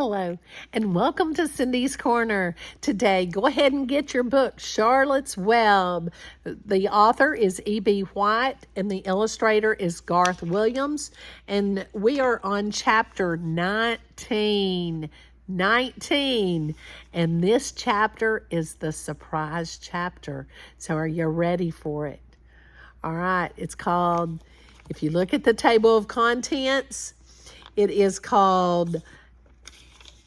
Hello, and welcome to Cindy's Corner. Today, go ahead and get your book, Charlotte's Web. The author is E.B. White, and the illustrator is Garth Williams. And we are on chapter 19. And this chapter is the surprise chapter. So are you ready for it? All right, it's called, if you look at the table of contents, it is called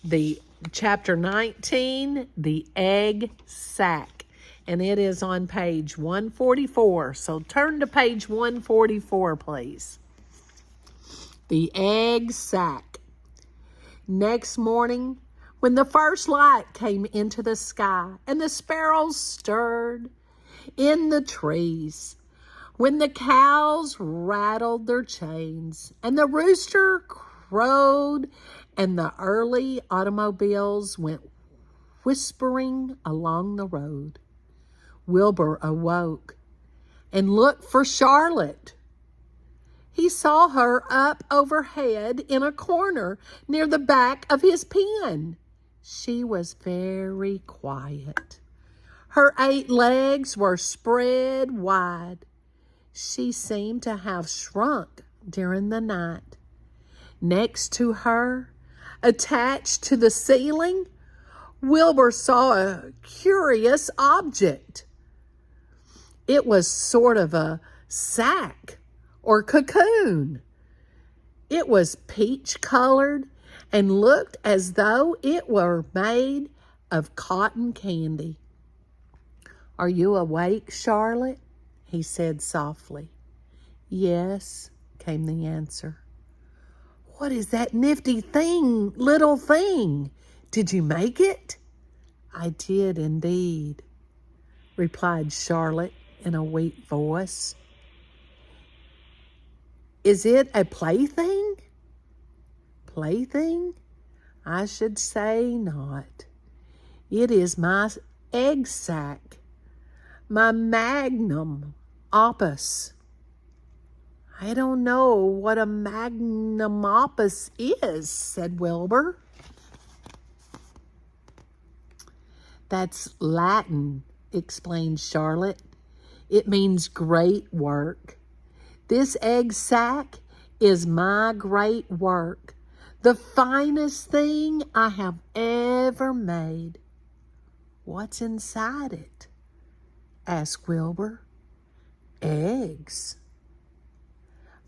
the chapter 19, The Egg Sack, and it is on page 144. So turn to page 144, please. The Egg Sack. Next morning, when the first light came into the sky and the sparrows stirred in the trees, when the cows rattled their chains and the rooster crowed and the early automobiles went whispering along the road, Wilbur awoke and looked for Charlotte. He saw her up overhead in a corner near the back of his pen. She was very quiet. Her 8 legs were spread wide. She seemed to have shrunk during the night. Next to her, attached to the ceiling, Wilbur saw a curious object. It was sort of a sack or cocoon. It was peach-colored and looked as though it were made of cotton candy. "Are you awake, Charlotte?" he said softly. "Yes," came the answer. "What is that nifty little thing? Did you make it?" "I did indeed," replied Charlotte in a weak voice. "Is it a plaything?" "Plaything? I should say not. It is my egg sack, my magnum opus." "I don't know what a magnum opus is," said Wilbur. "That's Latin," explained Charlotte. "It means great work. This egg sack is my great work, the finest thing I have ever made." "What's inside it?" asked Wilbur. "Eggs.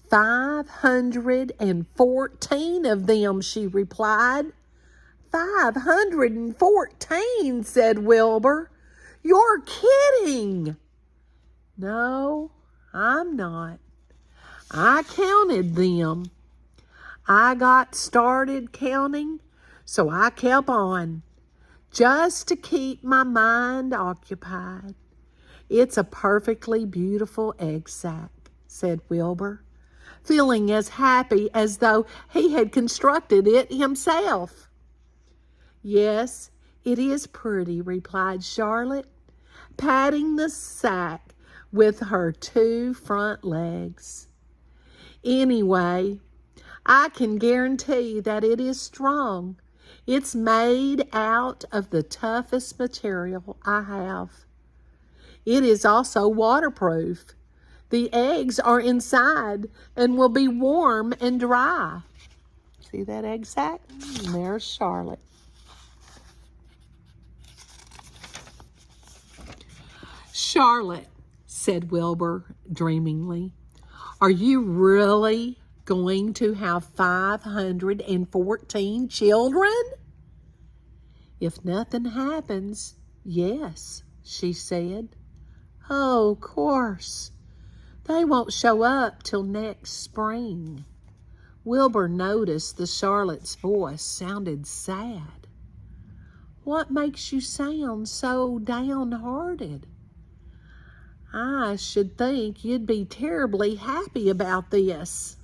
514 of them," she replied. 514, said Wilbur. "You're kidding." "No, I'm not. I counted them. I got started counting, so I kept on, just to keep my mind occupied. It's a perfectly beautiful egg sack," said Wilbur, feeling as happy as though he had constructed it himself. "Yes, it is pretty," replied Charlotte, patting the sack with her 2 front legs. "Anyway, I can guarantee that it is strong. It's made out of the toughest material I have. It is also waterproof. The eggs are inside and will be warm and dry." See that egg sack? There's Charlotte. "Charlotte," said Wilbur dreamingly, "are you really going to have 514 children?" "If nothing happens, yes," she said. "Oh, of course. They won't show up till next spring." Wilbur noticed the Charlotte's voice sounded sad. "What makes you sound so downhearted? I should think you'd be terribly happy about this."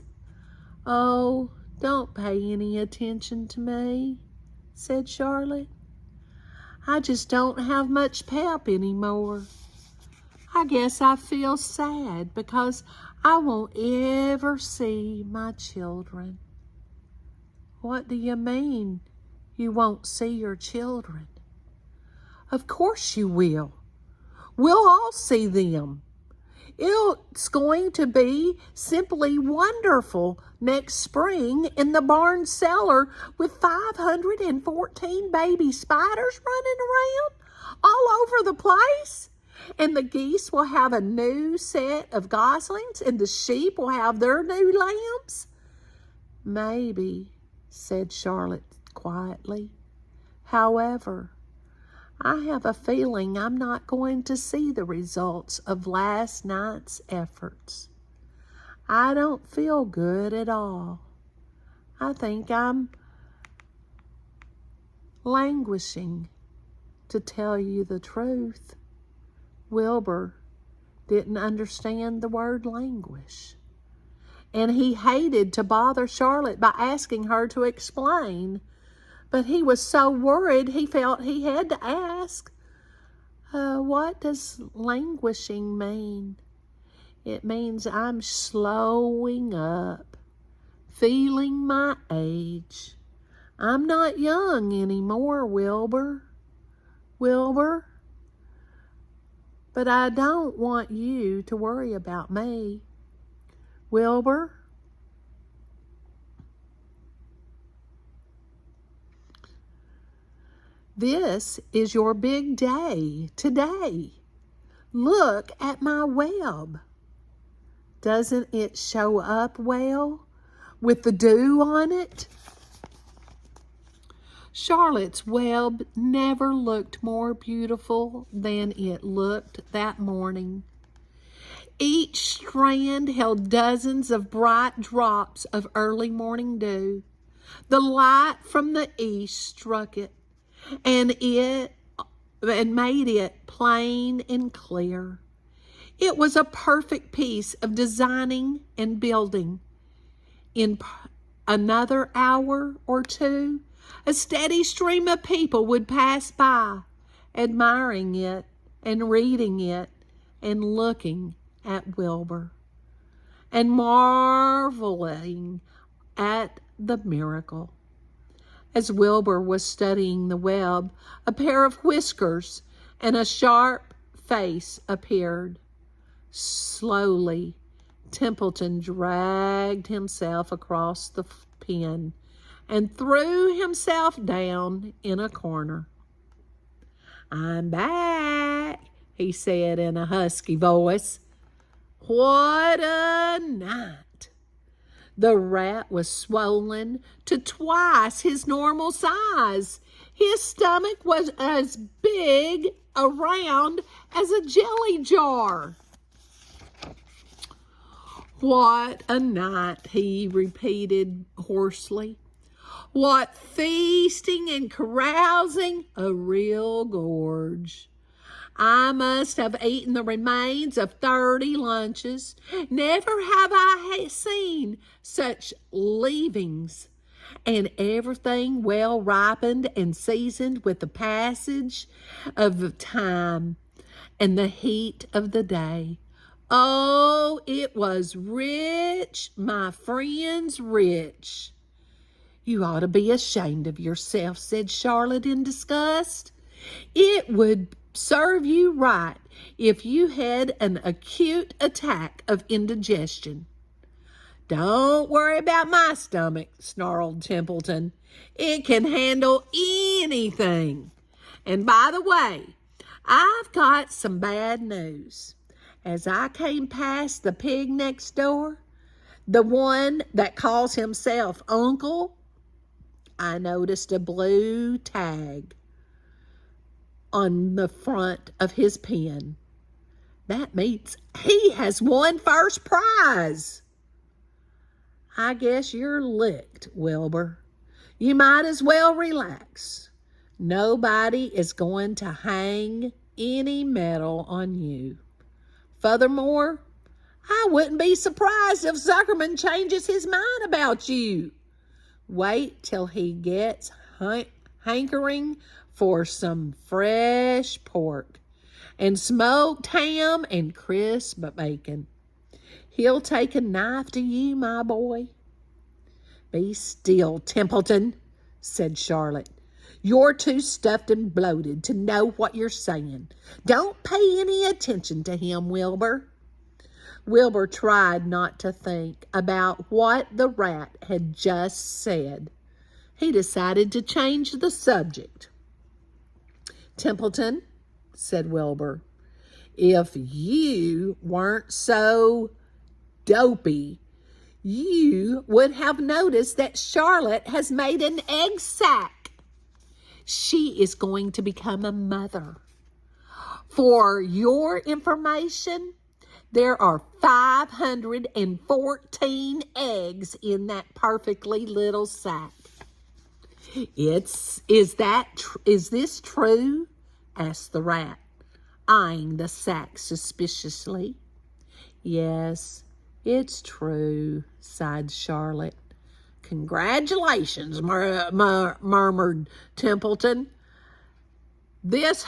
"Oh, don't pay any attention to me," said Charlotte. "I just don't have much pep anymore. I guess I feel sad because I won't ever see my children." "What do you mean? you won't see your children. Of course you will. We'll all see them. It's going to be simply wonderful next spring in the barn cellar with 514 baby spiders running around all over the place. And the geese will have a new set of goslings, and the sheep will have their new lambs. Maybe, said Charlotte quietly. However, I have a feeling I'm not going to see the results of last night's efforts. I don't feel good at all. I think I'm languishing, to tell you the truth. Wilbur didn't understand the word languish, and he hated to bother Charlotte by asking her to explain. But he was so worried he felt he had to ask. What does languishing mean? It means I'm slowing up, feeling my age. I'm not young anymore, Wilbur. Wilbur? But I don't want you to worry about me. Wilbur? This is your big day today. Look at my web. Doesn't it show up well with the dew on it? Charlotte's web never looked more beautiful than it looked that morning. Each strand held dozens of bright drops of early morning dew. The light from the east struck it, and made it plain and clear. It was a perfect piece of designing and building. In another hour or two, a steady stream of people would pass by, admiring it and reading it and looking at Wilbur and marveling at the miracle. As Wilbur was studying the web, a pair of whiskers and a sharp face appeared. Slowly, Templeton dragged himself across the pen and threw himself down in a corner. "I'm back," he said in a husky voice. What a night! The rat was swollen to twice his normal size. His stomach was as big around as a jelly jar. What a night, he repeated hoarsely. What feasting and carousing, a real gorge. I must have eaten the remains of 30 lunches. Never have I seen such leavings, and everything well ripened and seasoned with the passage of time and the heat of the day. Oh, it was rich, my friends, rich. You ought to be ashamed of yourself, said Charlotte in disgust. It would serve you right if you had an acute attack of indigestion. Don't worry about my stomach, snarled Templeton. It can handle anything. And by the way, I've got some bad news. As I came past the pig next door, the one that calls himself Uncle, I noticed a blue tag on the front of his pen. That means he has won first prize. I guess you're licked, Wilbur. You might as well relax. Nobody is going to hang any medal on you. Furthermore, I wouldn't be surprised if Zuckerman changes his mind about you. Wait till he gets hankering for some fresh pork and smoked ham and crisp bacon. He'll take a knife to you, my boy. Be still, Templeton, said Charlotte. You're too stuffed and bloated to know what you're saying. Don't pay any attention to him, Wilbur." Wilbur tried not to think about what the rat had just said. He decided to change the subject. "Templeton," said Wilbur, "if you weren't so dopey, you would have noticed that Charlotte has made an egg sac. She is going to become a mother. For your information, there are 514 eggs in that perfectly little sack." Is this true?" asked the rat, eyeing the sack suspiciously. "Yes, it's true," sighed Charlotte. "Congratulations," murmured Templeton. This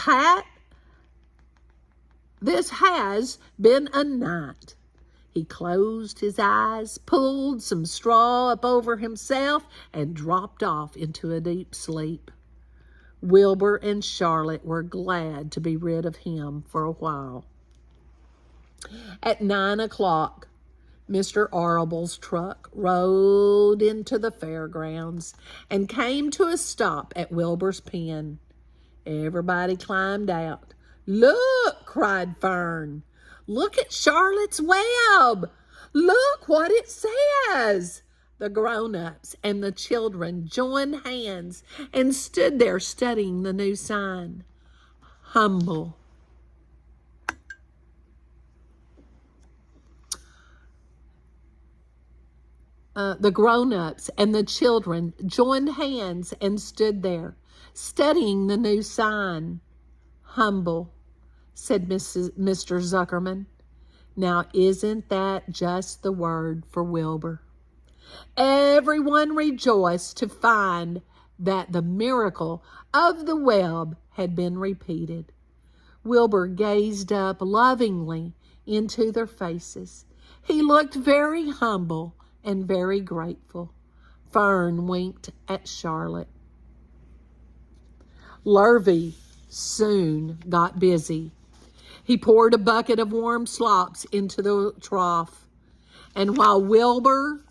has been a night." He closed his eyes, pulled some straw up over himself, and dropped off into a deep sleep. Wilbur and Charlotte were glad to be rid of him for a while. At 9 o'clock, Mr. Arable's truck rode into the fairgrounds and came to a stop at Wilbur's pen. Everybody climbed out. "Look!" cried Fern. "Look at Charlotte's web! Look what it says!" The grown-ups and the children joined hands and stood there studying the new sign. Humble. The grown-ups and the children joined hands and stood there, studying the new sign. "Humble," said Mr. Zuckerman. Now, isn't that just the word for Wilbur? Everyone rejoiced to find that the miracle of the web had been repeated. Wilbur gazed up lovingly into their faces. He looked very humble and very grateful. Fern winked at Charlotte. Lurvy soon got busy. He poured a bucket of warm slops into the trough, and while Wilbur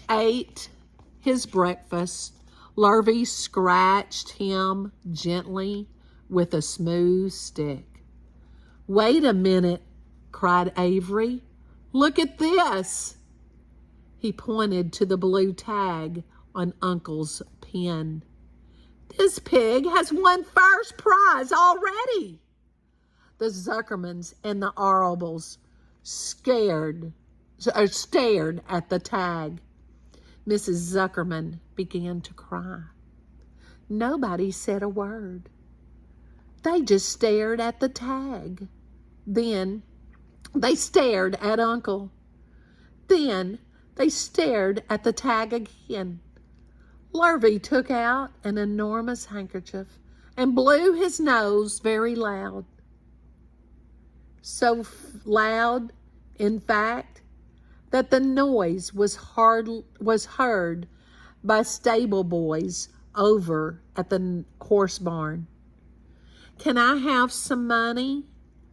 ate his breakfast, Lurvy scratched him gently with a smooth stick. "Wait a minute," cried Avery. "Look at this." He pointed to the blue tag on Uncle's pen. "This pig has won first prize already." The Zuckermans and the Arables stared at the tag. Mrs. Zuckerman began to cry. Nobody said a word. They just stared at the tag. Then they stared at Uncle. Then they stared at the tag again. Lurvy took out an enormous handkerchief and blew his nose very loud. So loud, in fact, that the noise was heard by stable boys over at the horse barn. "Can I have some money?"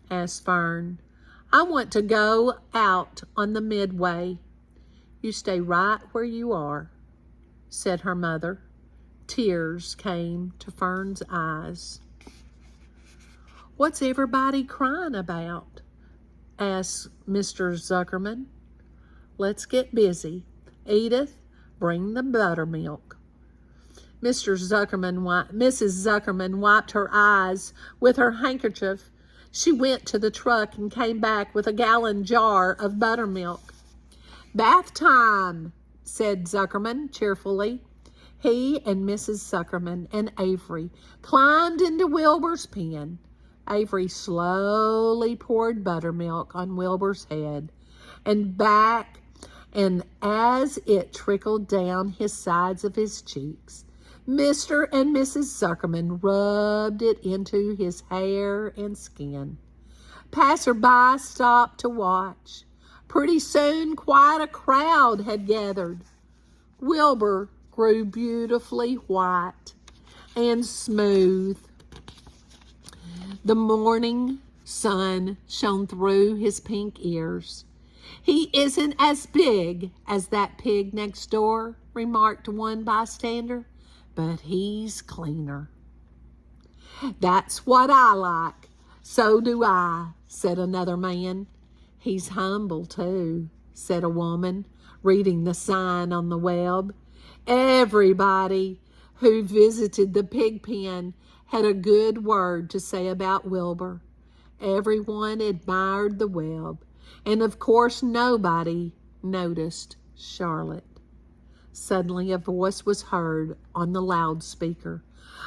asked Fern. "I want to go out on the midway." "You stay right where you are," said her mother. Tears came to Fern's eyes. "What's everybody crying about?" asked Mr. Zuckerman. "Let's get busy. Edith, bring the buttermilk." Mrs. Zuckerman wiped her eyes with her handkerchief. She went to the truck and came back with a gallon jar of buttermilk. "Bath time," said Zuckerman cheerfully. He and Mrs. Zuckerman and Avery climbed into Wilbur's pen. Avery slowly poured buttermilk on Wilbur's head and back, and as it trickled down his sides of his cheeks, Mr. and Mrs. Zuckerman rubbed it into his hair and skin. Passerby stopped to watch. Pretty soon, quite a crowd had gathered. Wilbur grew beautifully white. and smooth. The morning sun shone through his pink ears. "He isn't as big as that pig next door," remarked one bystander, "but he's cleaner." "That's what I like. So do I," said another man. "He's humble too," said a woman, reading the sign on the web. Everybody who visited the pig pen had a good word to say about Wilbur. Everyone admired the web, and of course nobody noticed Charlotte. Suddenly a voice was heard on the loudspeaker.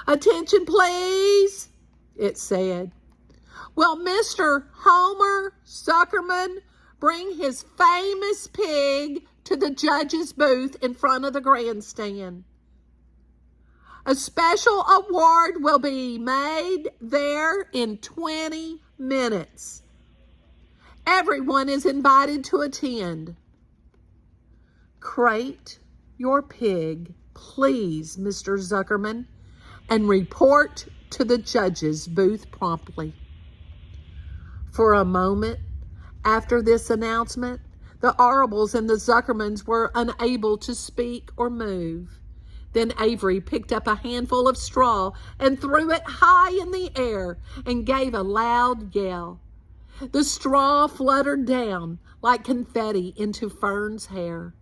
"Attention, please," it said. "Will Mr. Homer Zuckerman bring his famous pig to the judge's booth in front of the grandstand? A special award will be made there in 20 minutes. Everyone is invited to attend. Crate your pig, please, Mr. Zuckerman, and report to the judge's booth promptly." For a moment after this announcement, the Arbles and the Zuckermans were unable to speak or move. Then Avery picked up a handful of straw and threw it high in the air and gave a loud yell. The straw fluttered down like confetti into Fern's hair.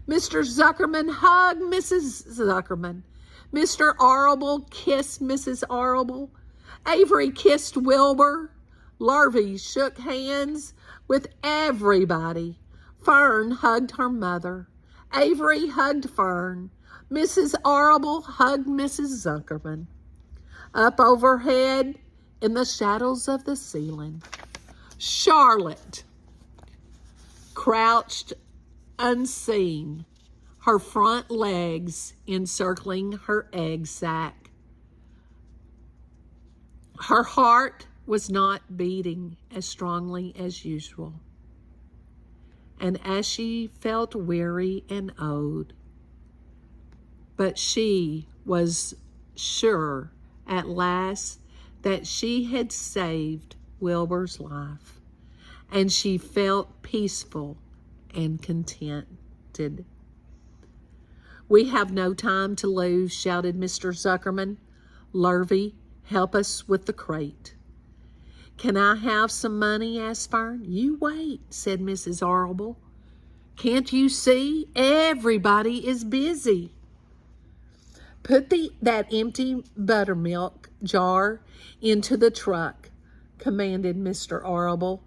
Mr. Zuckerman hugged Mrs. Zuckerman. Mr. Arble kissed Mrs. Arble. Avery kissed Wilbur. Larvy shook hands with everybody. Fern hugged her mother. Avery hugged Fern. Mrs. Arble hugged Mrs. Zuckerman. Up overhead, in the shadows of the ceiling, Charlotte crouched unseen, her front legs encircling her egg sac. Her heart was not beating as strongly as usual. And as she felt weary and old, but she was sure at last that she had saved Wilbur's life, and she felt peaceful and contented. "We have no time to lose," shouted Mr. Zuckerman. "Lurvy, help us with the crate." "Can I have some money?" asked Fern. "You wait," said Mrs. Arble. "Can't you see? Everybody is busy." "Put that empty buttermilk jar into the truck," commanded Mr. Arble.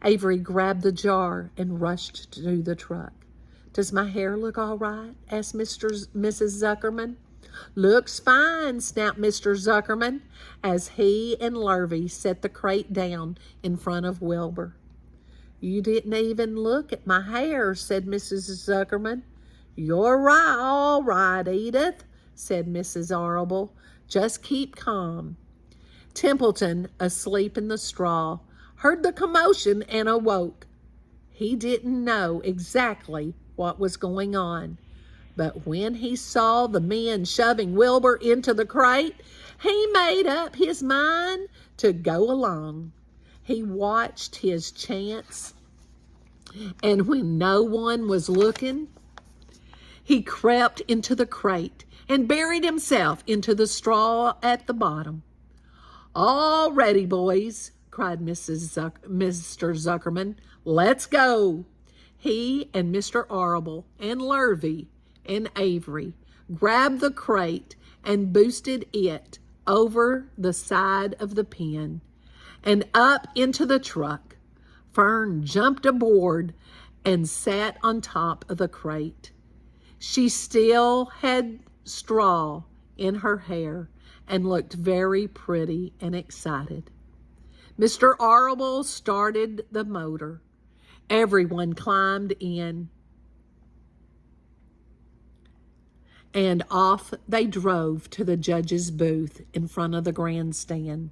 Avery grabbed the jar and rushed to the truck. "Does my hair look all right?" asked Mrs. Zuckerman. "Looks fine," snapped Mr. Zuckerman as he and Lurvy set the crate down in front of Wilbur. "You didn't even look at my hair," said Mrs. Zuckerman. "You're right, all right, Edith," said Mrs. Arble. "Just keep calm." Templeton, asleep in the straw, heard the commotion and awoke. He didn't know exactly what was going on, but when he saw the men shoving Wilbur into the crate, he made up his mind to go along. He watched his chance, and when no one was looking, he crept into the crate and buried himself into the straw at the bottom. "All ready, boys," cried Mr. Zuckerman. "Let's go." He and Mr. Arble and Lurvy and Avery grabbed the crate and boosted it over the side of the pen and up into the truck. Fern jumped aboard and sat on top of the crate. She still had straw in her hair and looked very pretty and excited. Mr. Arble started the motor. Everyone climbed in, and off they drove to the judge's booth in front of the grandstand.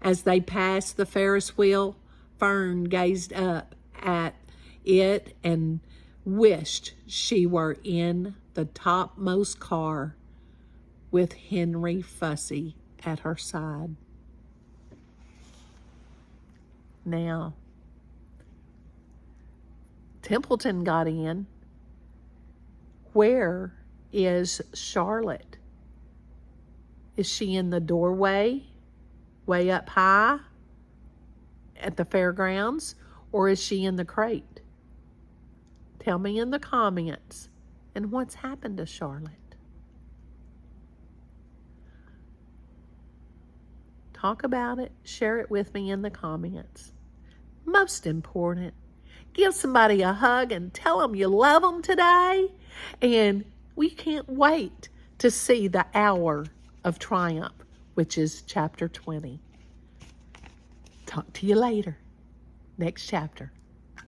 As they passed the Ferris wheel, Fern gazed up at it and wished she were in the topmost car with Henry Fussy at her side. Now, Templeton got in. Where is Charlotte? Is she in the doorway, way up high at the fairgrounds, or is she in the crate? Tell me in the comments. And what's happened to Charlotte? Talk about it. Share it with me in the comments. Most important, give somebody a hug and tell them you love them today. And we can't wait to see the hour of triumph, which is chapter 20. Talk to you later. Next chapter.